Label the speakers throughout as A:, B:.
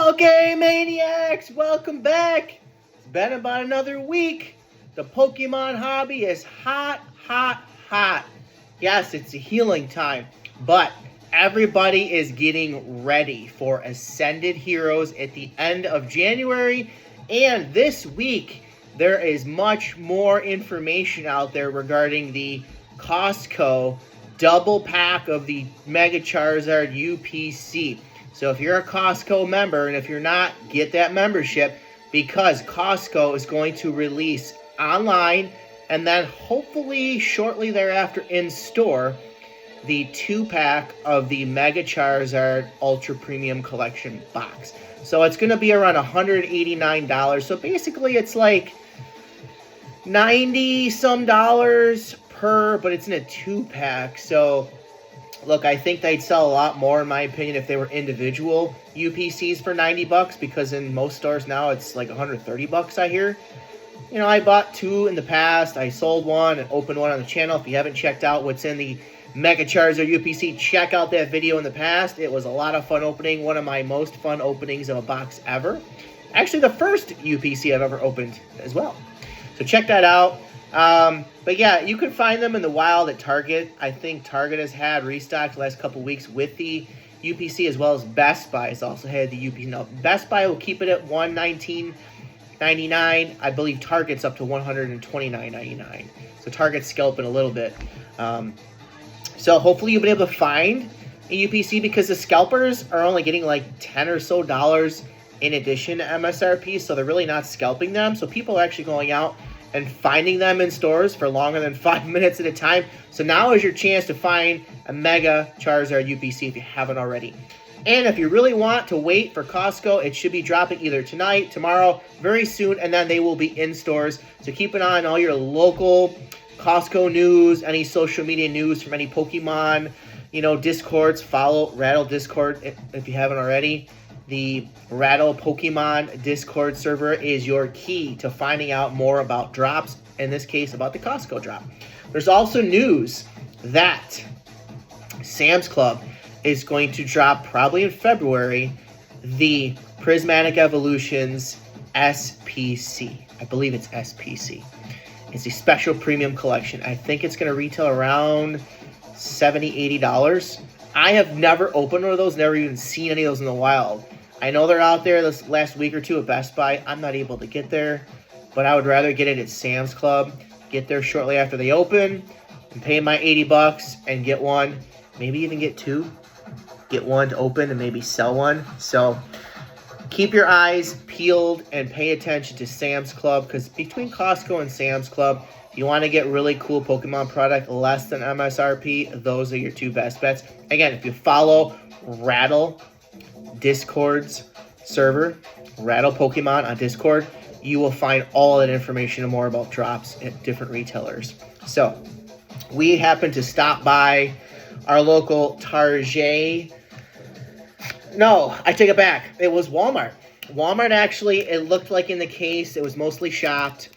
A: Okay, Maniacs, welcome back. It's been about another week. The Pokemon hobby is hot, hot, hot. Yes, it's a healing time, but everybody is getting ready for Ascended Heroes at the end of January. And this week, there is much more information out there regarding the Costco double pack of the Mega Charizard UPC. So if you're a Costco member, and if you're not, get that membership, because Costco is going to release online and then hopefully shortly thereafter in store the 2-pack of the Mega Charizard Ultra Premium Collection box. So it's going to be around $189. So basically it's like 90 some dollars per, but it's in a 2-pack. So look, I think they'd sell a lot more, in my opinion, if they were individual UPCs for 90 bucks, because in most stores now it's like 130 bucks, I hear. You know, I bought 2 in the past. I sold 1 and opened 1 on the channel. If you haven't checked out what's in the Mega Charizard UPC, check out that video in the past. It was a lot of fun opening. One of my most fun openings of a box ever. Actually, the first UPC I've ever opened as well. So check that out. But yeah, you can find them in the wild at Target. I think Target has had restocked the last couple weeks with the UPC, as well as Best Buy has also had the UPC. Now, Best Buy will keep it at $119.99. I believe Target's up to $129.99. So Target's scalping a little bit. So hopefully you'll be able to find a UPC, because the scalpers are only getting like $10 or so in addition to MSRP. So they're really not scalping them. So people are actually going out and finding them in stores for longer than 5 minutes at a time. So now is your chance to find a Mega Charizard UPC if you haven't already. And if you really want to wait for Costco, it should be dropping either tonight, tomorrow, very soon, and then they will be in stores. So keep an eye on all your local Costco news, any social media news from any Pokemon, Discords. Follow Rattle Discord if you haven't already. The Rattle Pokemon Discord server is your key to finding out more about drops, in this case about the Costco drop. There's also news that Sam's Club is going to drop, probably in February, the Prismatic Evolutions SPC. I believe it's SPC. It's a special premium collection. I think it's going to retail around $70, $80. I have never opened one of those, never even seen any of those in the wild. I know they're out there this last week or two at Best Buy. I'm not able to get there, but I would rather get it at Sam's Club. Get there shortly after they open and pay my 80 bucks and get one. Maybe even get 2. Get one to open and maybe sell one. So keep your eyes peeled and pay attention to Sam's Club, because between Costco and Sam's Club, if you want to get really cool Pokemon product less than MSRP, those are your 2 best bets. Again, if you follow Rattle Discord's server, Rattle Pokemon on Discord, you will find all that information and more about drops at different retailers. So we happened to stop by our local Target. No, I take it back. It was Walmart. Walmart, actually, it looked like in the case, it was mostly shopped.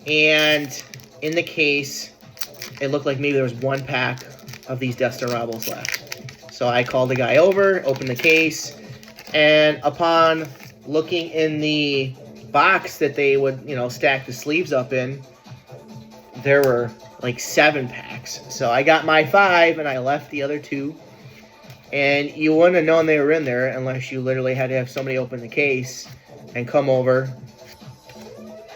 A: And in the case, it looked like maybe there was 1 pack of these Destined Rivals left. So I called the guy over, opened the case, and upon looking in the box that they would, stack the sleeves up in, there were like 7 packs. So I got my 5 and I left the other 2. And you wouldn't have known they were in there unless you literally had to have somebody open the case and come over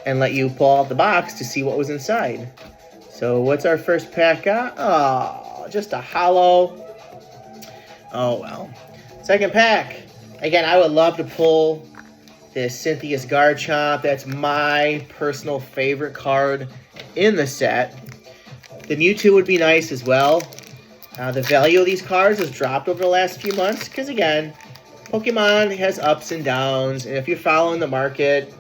A: and let you pull out the box to see what was inside. So what's our first pack got? Oh, just a hollow. Oh, well. Second pack. Again, I would love to pull this Cynthia's Garchomp. That's my personal favorite card in the set. The Mewtwo would be nice as well. The value of these cards has dropped over the last few months because, again, Pokemon has ups and downs. And if you're following the market,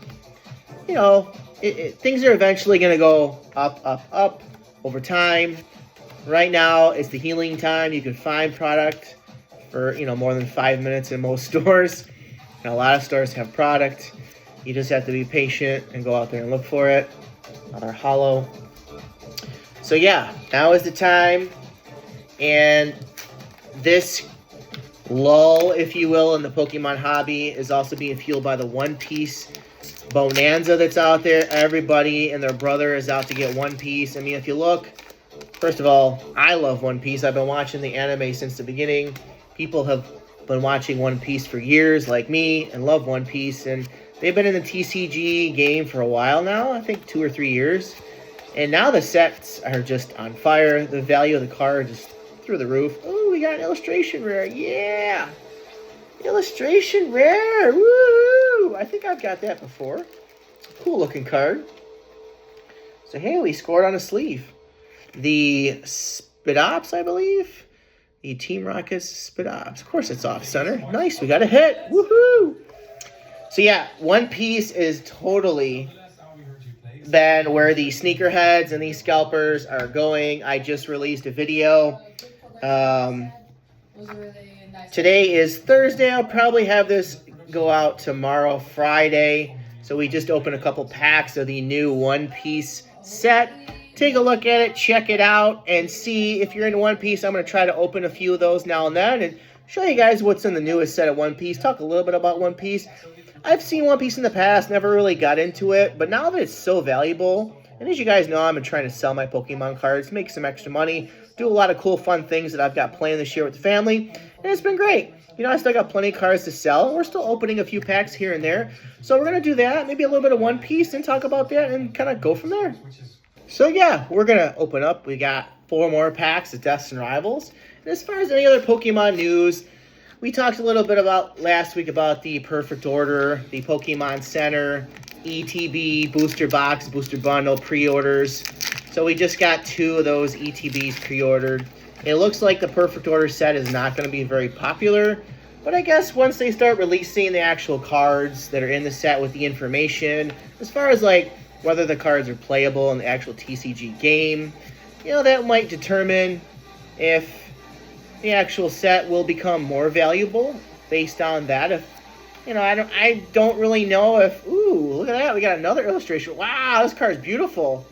A: things are eventually going to go up, up, up over time. Right now, it's the healing time. You can find product for, more than 5 minutes in most stores. And a lot of stores have product. You just have to be patient and go out there and look for it. Another hollow. So yeah, now is the time. And this lull, if you will, in the Pokemon hobby is also being fueled by the One Piece bonanza that's out there. Everybody and their brother is out to get One Piece. I mean, if you look, first of all, I love One Piece. I've been watching the anime since the beginning. People have been watching One Piece for years, like me, and love One Piece. And they've been in the TCG game for a while now, I think 2 or 3 years. And now the sets are just on fire. The value of the card is through the roof. Oh, we got an illustration rare. Yeah! Illustration rare! Woo! I think I've got that before. Cool looking card. So Haley scored on a sleeve. The Spidops, I believe. The Team Rocket's Spidops. Of course it's off center. Nice, we got a hit. Woohoo! So yeah, One Piece is totally been where the sneakerheads and these scalpers are going. I just released a video. Today is Thursday. I'll probably have this go out tomorrow, Friday. So we just opened a couple packs of the new One Piece set. Take a look at it, check it out, and see if you're into One Piece. I'm going to try to open a few of those now and then and show you guys what's in the newest set of One Piece. Talk a little bit about One Piece. I've seen One Piece in the past, never really got into it, but now that it's so valuable, and as you guys know, I've been trying to sell my Pokemon cards, make some extra money, do a lot of cool, fun things that I've got planned this year with the family, and it's been great. You know, I still got plenty of cards to sell, and we're still opening a few packs here and there, so we're going to do that, maybe a little bit of One Piece, and talk about that, and kind of go from there. So yeah, we're going to open up. We got 4 more packs of Destined Rivals, and as far as any other Pokemon news, we talked a little bit about last week about the Perfect Order, the Pokemon Center, ETB, Booster Box, Booster Bundle, pre-orders. So we just got 2 of those ETBs pre-ordered. It looks like the Perfect Order set is not going to be very popular, but I guess once they start releasing the actual cards that are in the set with the information, as far as like whether the cards are playable in the actual TCG game, you know, that might determine if the actual set will become more valuable based on that. If you know, I don't really know if. Ooh, look at that! We got another illustration. Wow, this card's beautiful.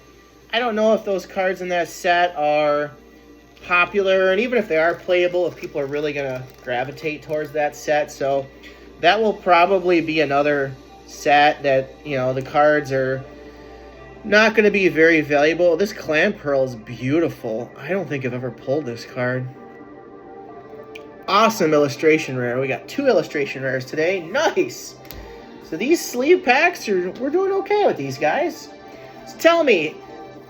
A: I don't know if those cards in that set are popular, and even if they are playable, if people are really gonna gravitate towards that set. So that will probably be another set that, you know, the cards are not going to be very valuable. This Clan Pearl is beautiful. I don't think I've ever pulled this card. Awesome illustration rare. We got 2 illustration rares today. Nice. So these sleeve packs, we're doing okay with these guys. So tell me,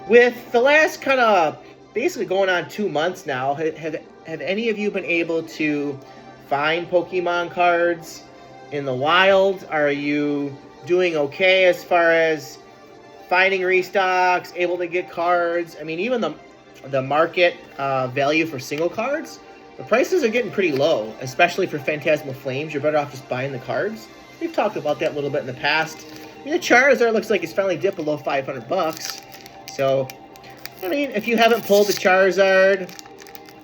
A: with the last kind of basically going on 2 months now, have any of you been able to find Pokemon cards in the wild? Are you doing okay as far as finding restocks, able to get cards? I mean, even the market value for single cards, the prices are getting pretty low, especially for Phantasmal Flames. You're better off just buying the cards. We've talked about that a little bit in the past. I mean, the Charizard looks like it's finally dipped below $500. So, I mean, if you haven't pulled the Charizard,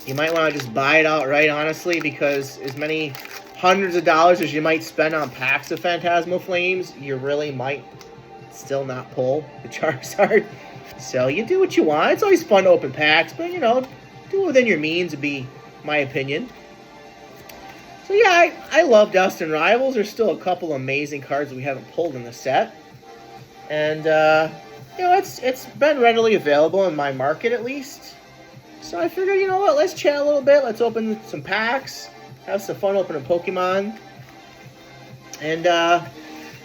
A: you might want to just buy it outright, honestly, because as many hundreds of dollars as you might spend on packs of Phantasmal Flames, you really might still not pull the Charizard. So you do what you want. It's always fun to open packs, but, you know, do it within your means would be my opinion. So yeah, I love Destined Rivals. There's still a couple amazing cards that we haven't pulled in the set. And, you know, it's been readily available in my market at least. So I figured, you know what, let's chat a little bit. Let's open some packs. Have some fun opening Pokemon. And,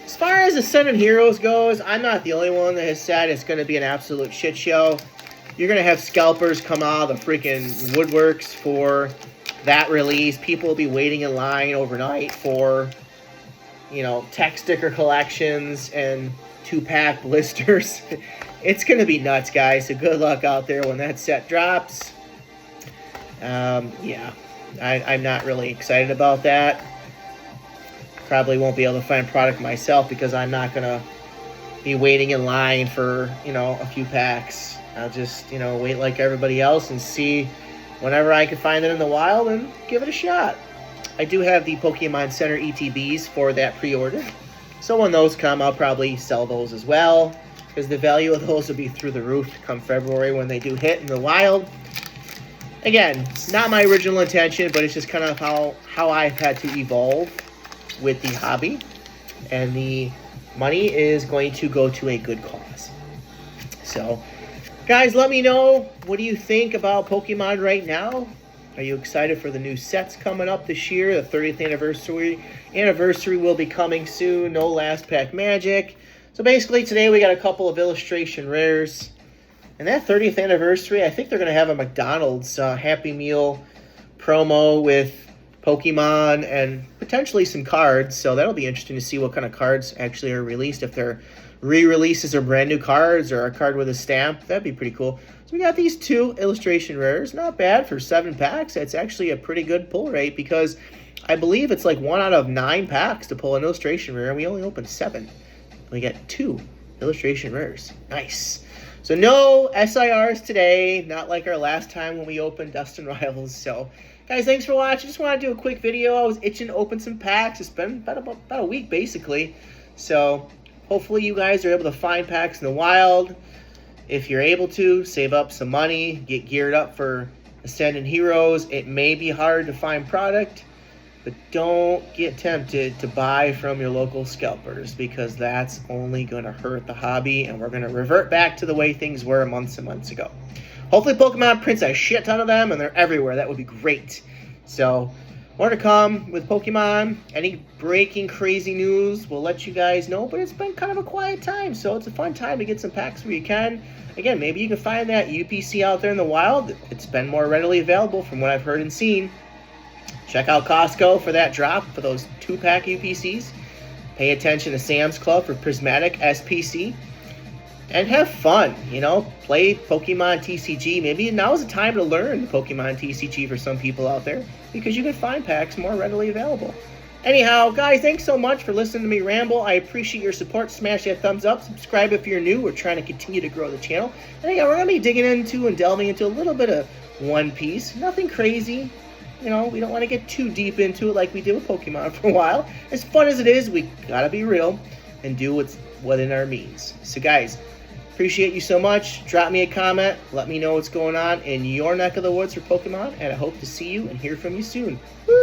A: as far as Ascended Heroes goes, I'm not the only one that has said it's going to be an absolute shit show. You're going to have scalpers come out of the freaking woodworks for that release. People will be waiting in line overnight for, you know, tech sticker collections and 2-pack blisters. It's going to be nuts, guys. So good luck out there when that set drops. Yeah, I'm not really excited about that. Probably won't be able to find product myself because I'm not going to be waiting in line for, you know, a few packs. I'll just, you know, wait like everybody else and see whenever I can find it in the wild and give it a shot. I do have the Pokemon Center ETBs for that pre-order. So when those come, I'll probably sell those as well, because the value of those will be through the roof come February when they do hit in the wild. Again, not my original intention, but it's just kind of how I've had to evolve with the hobby. And the money is going to go to a good cause. So, guys, let me know, what do you think about Pokemon right now? Are you excited for the new sets coming up this year? The 30th anniversary will be coming soon. No last pack magic. So basically today we got a couple of illustration rares. And that 30th anniversary, I think they're going to have a McDonald's Happy Meal promo with Pokemon and potentially some cards. So that'll be interesting to see what kind of cards actually are released. If they're re-releases or brand new cards or a card with a stamp, that'd be pretty cool. So we got these 2 illustration rares. Not bad for 7 packs. It's actually a pretty good pull rate because I believe it's like 1 out of 9 packs to pull an illustration rare, and we only opened 7. We got 2 illustration rares. Nice. So no SIRs today, not like our last time when we opened Destined Rivals. So guys, thanks for watching. Just want to do a quick video. I was itching to open some packs. It's been about a week basically. So hopefully you guys are able to find packs in the wild. If you're able to, save up some money, get geared up for Ascendant Heroes. It may be hard to find product, but don't get tempted to buy from your local scalpers because that's only going to hurt the hobby, and we're going to revert back to the way things were months and months ago. Hopefully Pokemon prints a shit ton of them, and they're everywhere. That would be great. So, more to come with Pokemon. Any breaking crazy news, we'll let you guys know, but it's been kind of a quiet time, so it's a fun time to get some packs where you can. Again, maybe you can find that UPC out there in the wild. It's been more readily available from what I've heard and seen. Check out Costco for that drop for those 2-pack UPCs. Pay attention to Sam's Club for Prismatic SPC. And have fun, play Pokemon TCG. Maybe now is the time to learn Pokemon TCG for some people out there because you can find packs more readily available. Anyhow, guys, thanks so much for listening to me ramble. I appreciate your support. Smash that thumbs up. Subscribe if you're new. We're trying to continue to grow the channel. And again, we're going to be digging into and delving into a little bit of One Piece. Nothing crazy. We don't want to get too deep into it like we did with Pokemon for a while. As fun as it is, we got to be real and do what's within our means. So, guys, appreciate you so much. Drop me a comment. Let me know what's going on in your neck of the woods for Pokemon. And I hope to see you and hear from you soon. Woo!